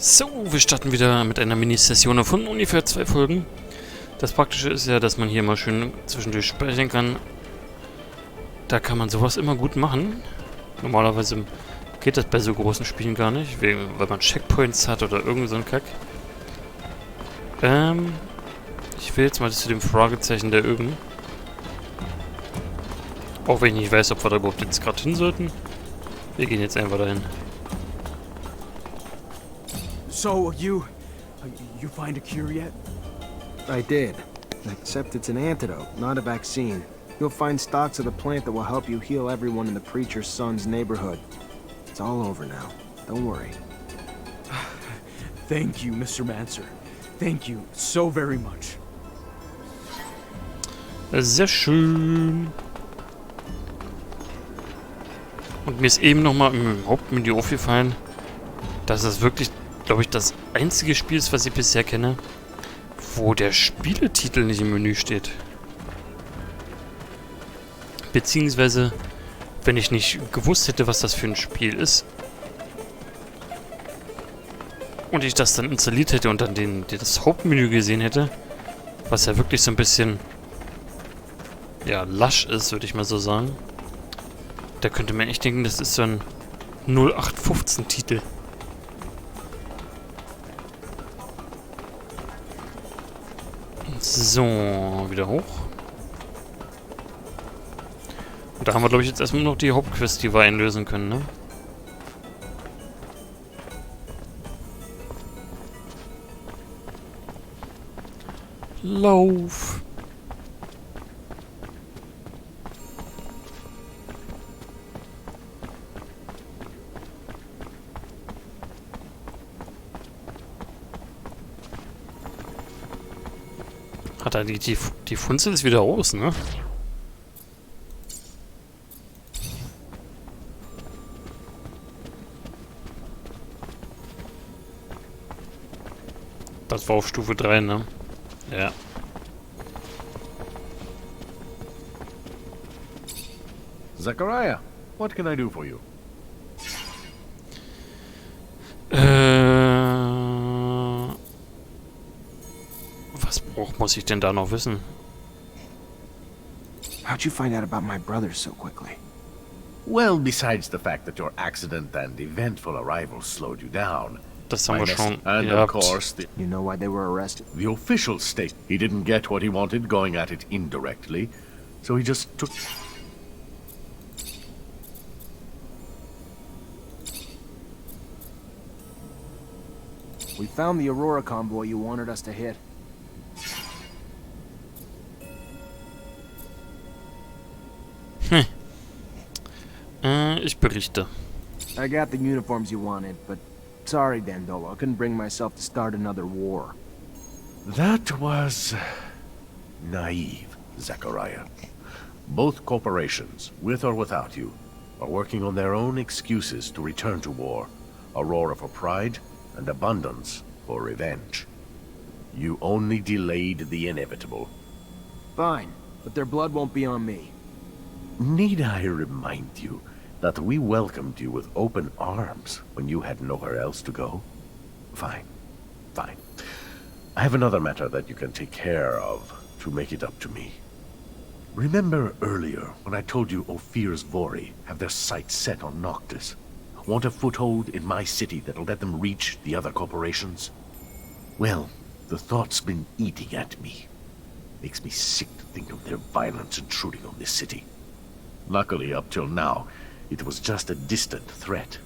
So, wir starten wieder mit einer Mini-Session von ungefähr 2 Folgen. Das Praktische ist ja, dass man hier mal schön zwischendurch sprechen kann. Da kann man sowas immer gut machen. Normalerweise geht das bei so großen Spielen gar nicht, weil man Checkpoints hat oder irgend so ein Kack. Ich will jetzt mal zu dem Fragezeichen da oben. Auch wenn ich nicht weiß, ob wir da überhaupt jetzt gerade hin sollten. Wir gehen jetzt einfach dahin. So, you find a cure yet? I did. Except it's an antidote, not a vaccine. You'll find stocks of the plant that will help you heal everyone in the preacher's son's neighborhood. It's all over now. Don't worry. Thank you, Mr. Mancer. Thank you so very much. Sehr schön. Und mir ist eben nochmal im Hauptmenü aufgefallen, dass es wirklich, glaube ich, das einzige Spiel ist, was ich bisher kenne, wo der Spieletitel nicht im Menü steht. Beziehungsweise, wenn ich nicht gewusst hätte, was das für ein Spiel ist, und ich das dann installiert hätte und dann das Hauptmenü gesehen hätte, was ja wirklich so ein bisschen, ja, lasch ist, würde ich mal so sagen, da könnte man echt denken, das ist so ein 0815-Titel. So, wieder hoch. Und da haben wir, glaube ich, jetzt erstmal noch die Hauptquest, die wir einlösen können, ne? Lauf! Hat er die Funzel ist wieder raus, ne? Das war auf Stufe 3, ne? Ja. Zachariah, what can I do for you? Was muss ich denn da noch wissen? How'd you find out about my brother so quickly? Well, besides the fact that your accident and eventful arrival slowed you down. Das haben wir schon And gehabt. of course, You know why they were arrested? the officials state he didn't get what he wanted going at it indirectly, so he just took... We found the Aurora convoy you wanted us to hit. Ich berichte. I got the uniforms you wanted, but sorry, Dandolo, I couldn't bring myself to start another war. That was... naive, Zachariah. Both corporations, with or without you, are working on their own excuses to return to war. Aurora for pride, and Abundance for revenge. You only delayed the inevitable. Fine, but their blood won't be on me. Need I remind you that we welcomed you with open arms when you had nowhere else to go? Fine. Fine. I have another matter that you can take care of to make it up to me. Remember earlier when I told you Ophir's Vory have their sights set on Noctis? Want a foothold in my city that'll let them reach the other corporations? Well, the thought's been eating at me. Makes me sick to think of their violence intruding on this city. Luckily, up till now, it was just a distant threat.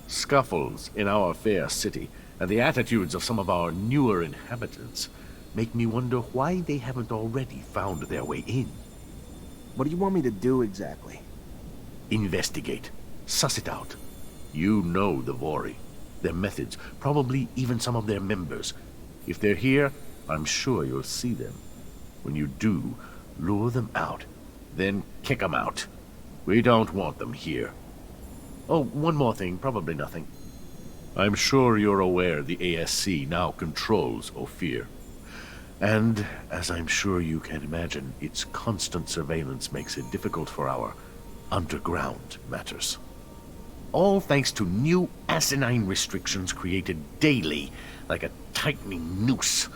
Scuffles in our fair city, and the attitudes of some of our newer inhabitants, make me wonder why they haven't already found their way in. What do you want me to do exactly? Investigate. Suss it out. You know the Vory, their methods, probably even some of their members. If they're here, I'm sure you'll see them. When you do, lure them out. Then kick them out. We don't want them here. Oh, one more thing, probably nothing. I'm sure you're aware the ASC now controls Ophir. And, as I'm sure you can imagine, its constant surveillance makes it difficult for our underground matters. all thanks to new asinine restrictions created daily, like a tightening noose.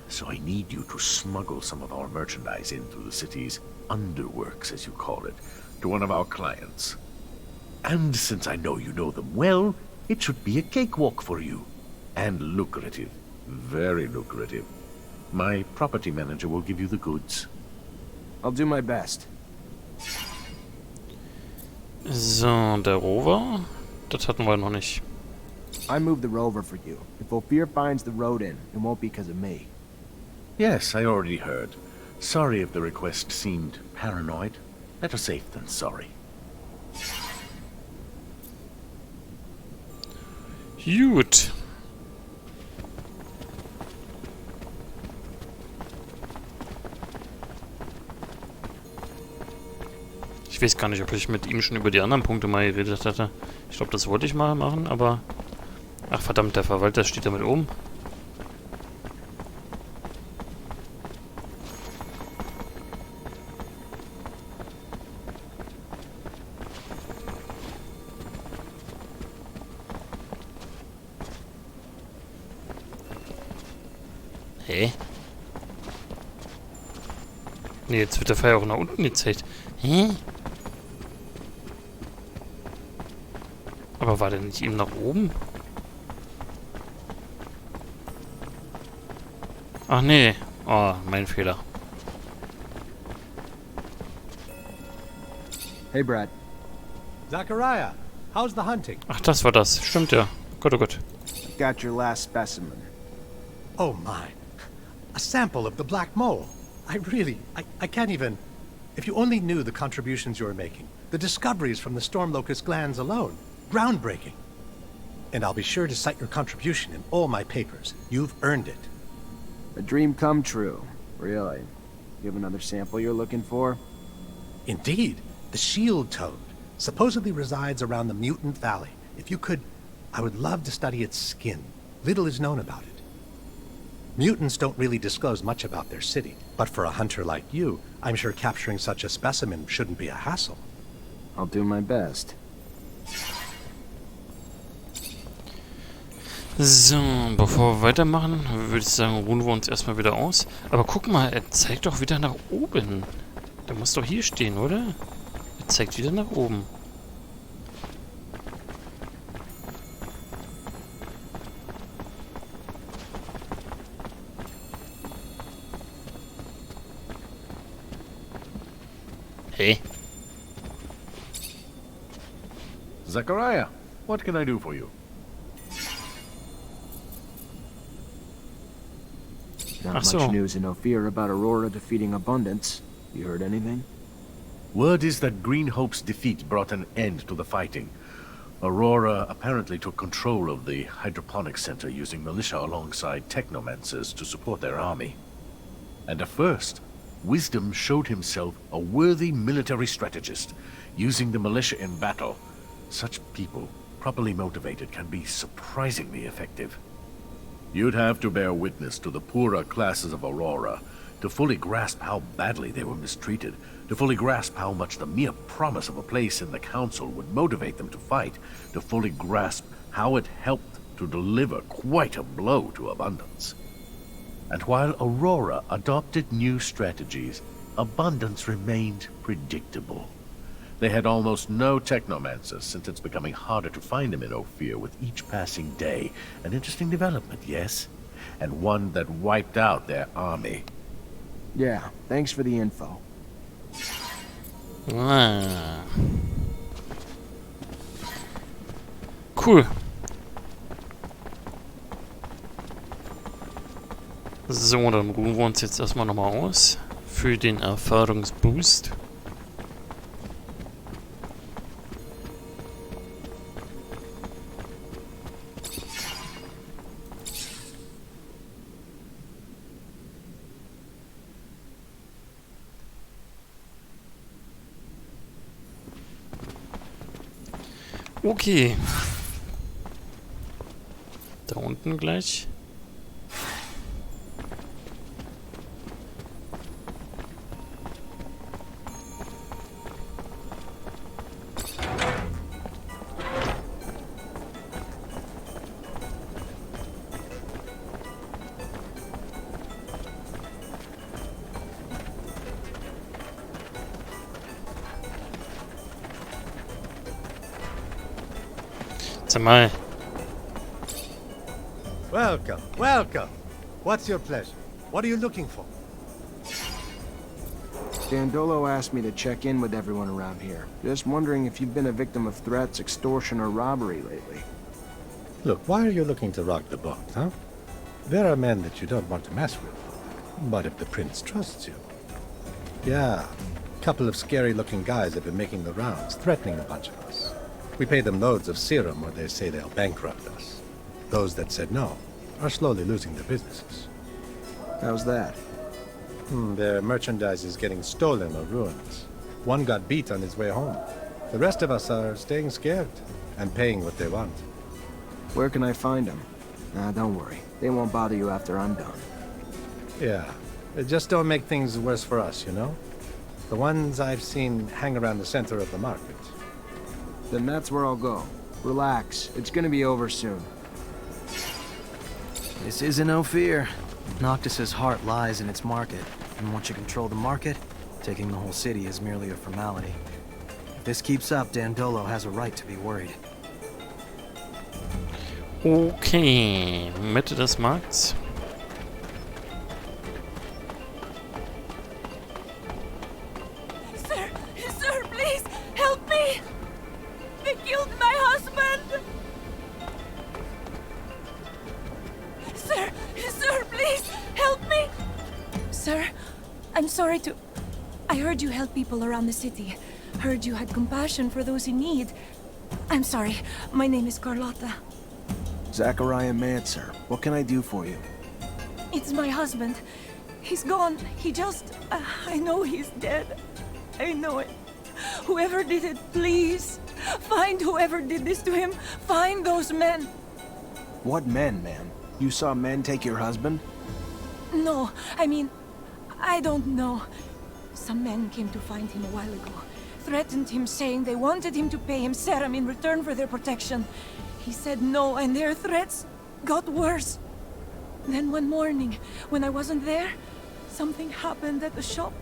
So I need you to smuggle some of our merchandise in through the city's underworks, as you call it, to one of our clients. And since I know you know them well, it should be a cakewalk for you. And lucrative. Very lucrative. My property manager will give you the goods. I'll do my best. So, der Rover. Das hatten wir noch nicht. I moved the rover for you. If Ophir finds the road in, it won't be because of me. Yes, I already heard. Sorry if the request seemed paranoid. Better safe than sorry. Gut. Ich weiß gar nicht, ob ich mit ihm schon über die anderen Punkte mal geredet hatte. Ich glaube, das wollte ich mal machen, aber... Ach verdammt, der Verwalter steht da mit oben. Hä? Ne, jetzt wird der Pfeil auch nach unten gezeigt. Hä? Aber war der nicht eben nach oben? Ach nee. Oh, mein Fehler. Hey, Brad. Zachariah, how's the hunting? Ach, das war das. Stimmt ja. Gott, oh Gott. Got your last specimen. Oh my. A sample of the black mole. I can't even... If you only knew the contributions you're making, the discoveries from the storm locust glands alone. Groundbreaking. And I'll be sure to cite your contribution in all my papers. You've earned it. A dream come true. Really. You have another sample you're looking for? Indeed. The shield toad supposedly resides around the Mutant Valley. If you could, I would love to study its skin. Little is known about it. Mutants don't really disclose much about their city, but for a hunter like you, I'm sure capturing such a specimen shouldn't be a hassle. I'll do my best. So, bevor wir weitermachen, würde ich sagen, ruhen wir uns erstmal wieder aus. Aber guck mal, er zeigt doch wieder nach oben. Der muss doch hier stehen, oder? Er zeigt wieder nach oben. Hey. Zachariah, what can I do for you? Not Ach much so. news in Ophir about Aurora defeating Abundance. You heard anything? Word is that Green Hope's defeat brought an end to the fighting. Aurora apparently took control of the hydroponics center using militia alongside Technomancers to support their army. And at first, Wisdom showed himself a worthy military strategist, using the militia in battle. Such people, properly motivated, can be surprisingly effective. You'd have to bear witness to the poorer classes of Aurora to fully grasp how badly they were mistreated, to fully grasp how much the mere promise of a place in the council would motivate them to fight, to fully grasp how it helped to deliver quite a blow to Abundance. And while Aurora adopted new strategies, Abundance remained predictable. They had almost no Technomancers, since it's becoming harder to find them in Ophir with each passing day. An interesting development, yes? And one that wiped out their army. Yeah, thanks for the info. Ah. Cool. So, dann ruhen wir uns jetzt erstmal nochmal aus für den Erfahrungsboost. Okay. Da unten gleich. Sag mal. Welcome, welcome. What's your pleasure? What are you looking for? Dandolo asked me to check in with everyone around here. Just wondering if you've been a victim of threats, extortion, or robbery lately. Look, why are you looking to rock the boat, huh? There are men that you don't want to mess with. But if the prince trusts you... Yeah, a couple of scary-looking guys have been making the rounds, threatening a bunch of us. We pay them loads of serum or they say they'll bankrupt us. Those that said no are slowly losing their businesses. How's that? Their merchandise is getting stolen or ruined. One got beat on his way home. The rest of us are staying scared and paying what they want. Where can I find them? Nah, don't worry. They won't bother you after I'm done. Yeah, just don't make things worse for us, you know? The ones I've seen hang around the center of the market. Then that's where I'll go. Relax. It's gonna be over soon. This isn't Ophir. Noctis's heart lies in its market, and once you control the market, taking the whole city is merely a formality. If this keeps up, Dandolo has a right to be worried. Okay, Mitte des Markts. Sir, please, help me! They killed my husband! Sir, please, help me! Sir, I'm sorry to... I heard you help people around the city. Heard you had compassion for those in need. I'm sorry, my name is Carlotta. Zachariah Mancer. What can I do for you? It's my husband. He's gone. He just... I know he's dead. I know it. Whoever did it, please. Find whoever did this to him. Find those men. What men, ma'am? You saw men take your husband? No, I mean, I don't know. Some men came to find him a while ago. Threatened him, saying they wanted him to pay him serum in return for their protection. He said no, and their threats got worse. Then one morning, when I wasn't there, something happened at the shop.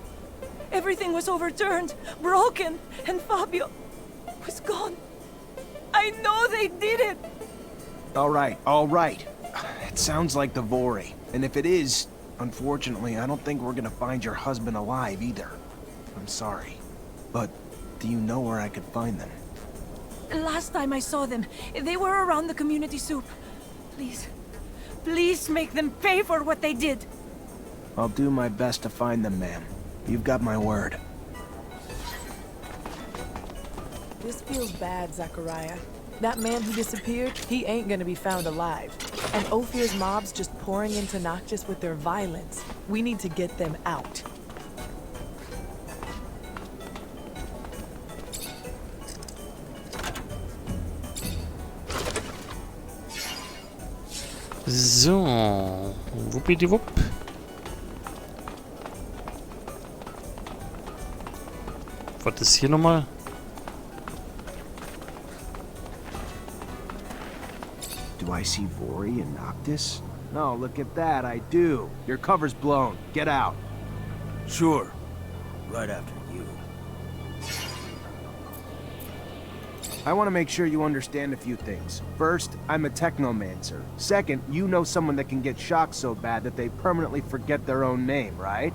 Everything was overturned, broken, and Fabio was gone. I know they did it! All right. It sounds like the Vory. And if it is, unfortunately, I don't think we're gonna find your husband alive either. I'm sorry. But do you know where I could find them? Last time I saw them, they were around the community soup. Please make them pay for what they did. I'll do my best to find them, ma'am. You've got my word. This feels bad, Zachariah. That man who disappeared, he ain't gonna be found alive. And Ophir's mob's just pouring into Noctis with their violence. We need to get them out. So, wuppidiwupp. Was ist hier nochmal? Do I see Vory and Noctis? No, look at that, I do. Your cover's blown. Get out. Sure. Right after you. I want to make sure you understand a few things. First, I'm a Technomancer. Second, you know someone that can get shocked so bad that they permanently forget their own name, right?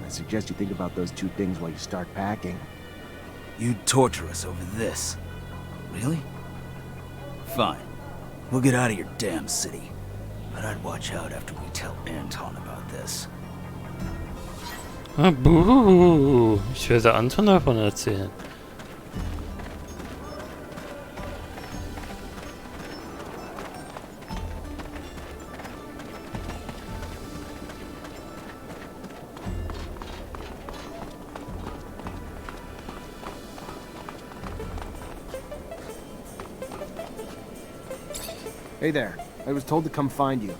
I suggest you think about those two things while you start packing. You'd torture us over this. Really? Fine. We'll get out of your damn city. But I'd watch out after we tell Anton about this. Ah, buh. Ich werde Anton davon erzählen. Hey there. I was told to come find you.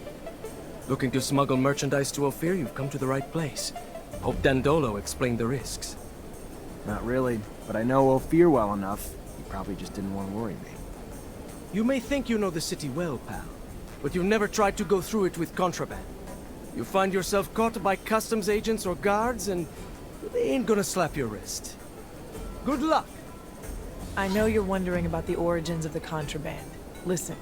Looking to smuggle merchandise to Ophir? You've come to the right place. Hope Dandolo explained the risks. Not really, but I know Ophir well enough. He probably just didn't want to worry me. You may think you know the city well, pal, but you've never tried to go through it with contraband. You find yourself caught by customs agents or guards, and they ain't gonna slap your wrist. Good luck. I know you're wondering about the origins of the contraband. Listen,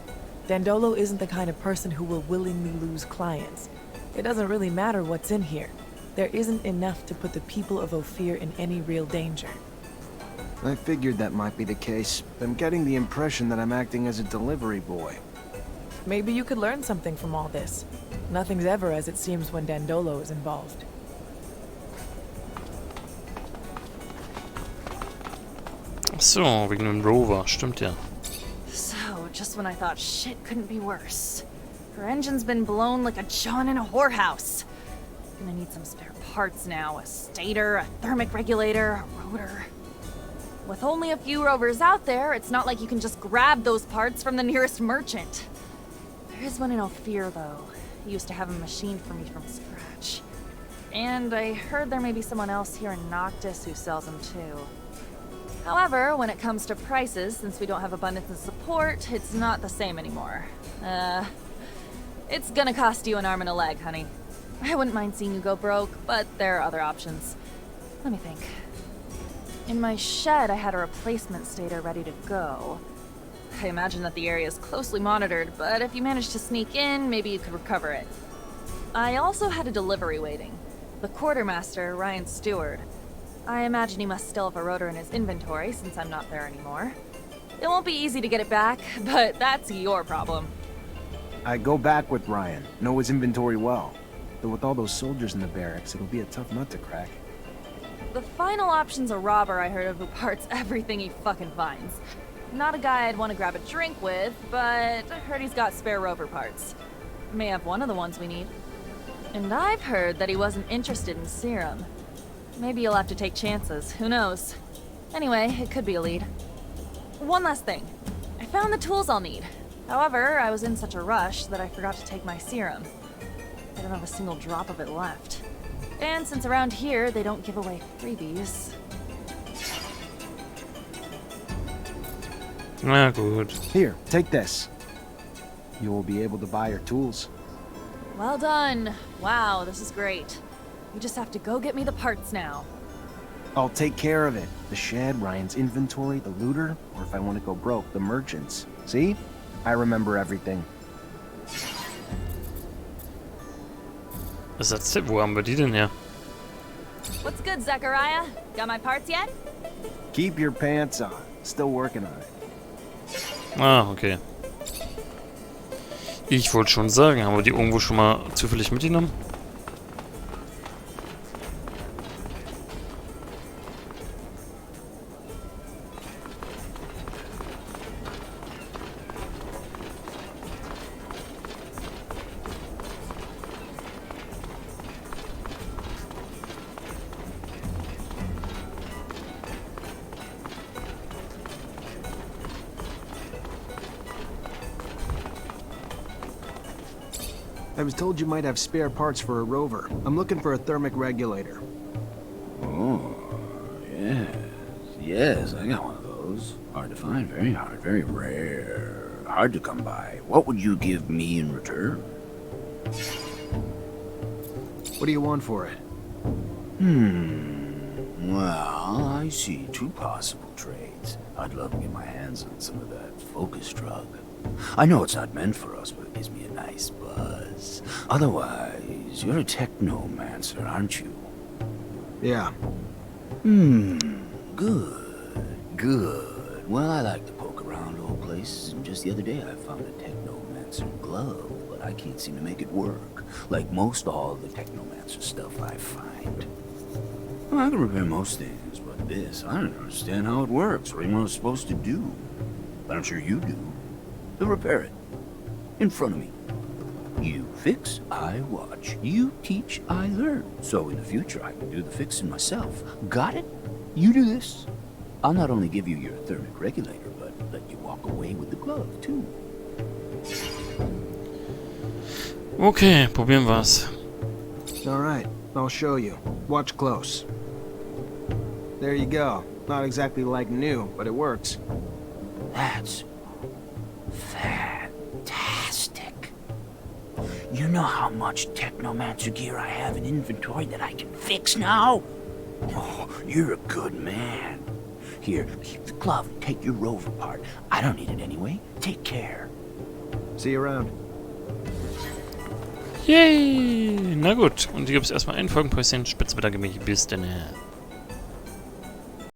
Dandolo isn't the kind of person who will willingly lose clients. It doesn't really matter what's in here. There isn't enough to put the people of Ophir in any real danger. I figured that might be the case. I'm getting the impression that I'm acting as a delivery boy. Maybe you could learn something from all this. Nothing's ever as it seems when Dandolo is involved. So, wegen dem Rover, stimmt ja. So, just when I thought shit couldn't be worse. Her engine's been blown like a John in a whorehouse. Gonna need some spare parts now. A stator, a thermic regulator, a rotor. With only a few rovers out there, it's not like you can just grab those parts from the nearest merchant. There is one in Ophir, though. He used to have a machine for me from scratch. And I heard there may be someone else here in Noctis who sells them too. However, when it comes to prices, since we don't have abundance of support, it's not the same anymore. It's gonna cost you an arm and a leg, honey. I wouldn't mind seeing you go broke, but there are other options. Let me think. In my shed, I had a replacement stator ready to go. I imagine that the area is closely monitored, but if you manage to sneak in, maybe you could recover it. I also had a delivery waiting. The quartermaster, Ryan Stewart. I imagine he must still have a rotor in his inventory since I'm not there anymore. It won't be easy to get it back, but that's your problem. I go back with Ryan. Know his inventory well. Though with all those soldiers in the barracks, it'll be a tough nut to crack. The final option's a robber I heard of who parts everything he fucking finds. Not a guy I'd want to grab a drink with, but I heard he's got spare rover parts. May have one of the ones we need. And I've heard that he wasn't interested in serum. Maybe you'll have to take chances, who knows? Anyway, it could be a lead. One last thing. I found the tools I'll need. However, I was in such a rush that I forgot to take my serum. I don't have a single drop of it left. And since around here they don't give away freebies... Na gut. Here, take this. You will be able to buy your tools. Well done. Wow, this is great. You just have to go get me the parts now. I'll take care of it. The shed, Ryan's inventory, the looter, or if I want to go broke, the merchants. See? I remember everything. Was das denn? Wo haben wir die denn her? What's good, Zachariah? Got my parts yet? Keep your pants on. Still working on it. Ah, okay. Ich wollte schon sagen, haben wir die irgendwo schon mal zufällig mitgenommen? I was told you might have spare parts for a rover. I'm looking for a thermic regulator. Oh, yes. Yes, I got one of those. Hard to find, very hard, very rare. Hard to come by. What would you give me in return? What do you want for it? Well, I see two possible trades. I'd love to get my hands on some of that focus drug. I know it's not meant for us, but it gives me a nice buzz. Otherwise, you're a Technomancer, aren't you? Yeah. Good. Well, I like to poke around old places, and just the other day I found a Technomancer glove, but I can't seem to make it work, like most all the Technomancer stuff I find. Well, I can repair most things, but this, I don't understand how it works, or even what it's supposed to do. But I'm sure you do. So repair it. In front of me. You fix, I watch. You teach, I learn. So in the future, I can do the fixing myself. Got it? You do this. I'll not only give you your thermic regulator, but let you walk away with the glove, too. Okay, probieren wir's. Alright, I'll show you. Watch close. There you go. Not exactly like new, but it works. That's fantastic. You know how much Technomancer gear I have in inventory that I can fix now? Oh, you're a good man. Here, keep the glove and take your rover part. I don't need it anyway. Take care. See you around. Yay! Na gut, und hier gibt es erstmal ein Folgenpäuschen. Spitze Gemäche. Bis dann.